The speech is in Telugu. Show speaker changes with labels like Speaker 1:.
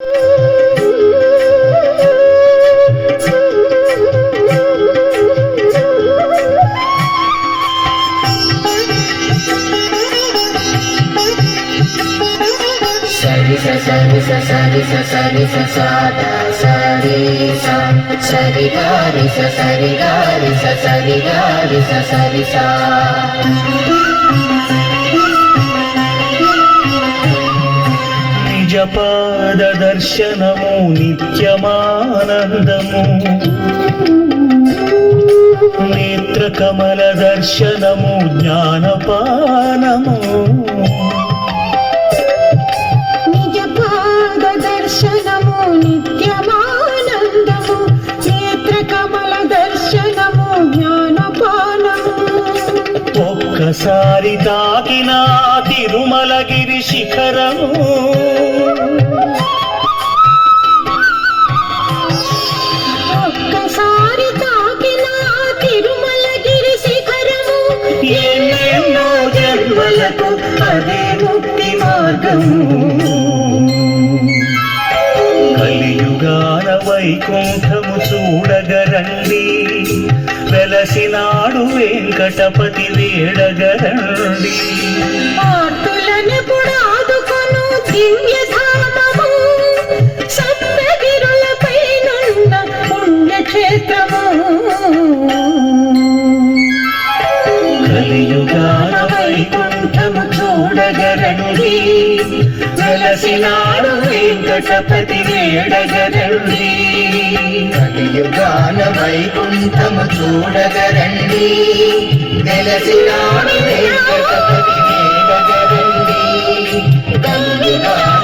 Speaker 1: సరి సరి సరి సదా సరి సరి గారి సరి గారి సరి గారి సరి సా
Speaker 2: నిజపాద దర్శనము నిత్యమానందము నేత్రకమల దర్శనము జ్ఞానపానము
Speaker 3: నిజపాద దర్శనము నిత్యమానందము నేత్రకమల దర్శనము జ్ఞానపానము
Speaker 2: ఒక్కసారి తాకిన తిరుమలగిరి శిఖరము
Speaker 3: ఒక్కసారి తాకిన తిరుమలగిరి శిఖరము
Speaker 2: ఎన్నెన్నో జన్మలకు అదే ముక్తి మార్గము కలియుగాన వైకుంఠము చూడగరండి వెలసినాడు వెంకటపతి వేడగరండి
Speaker 3: ఆర్తులను పుడాదుకొను దివ్యధామము సప్తగిరులపై నున్న పుణ్యక్షేత్రము
Speaker 2: కలియుగాన వైకుంఠము చూడగరండి వెలసినాడు వెంకటపతి వేడగరండి
Speaker 1: కలియుగాన వైకుంఠము చూడగరండి వెలసినాడు వెంకటపతి వేడగరండి కలియుగాన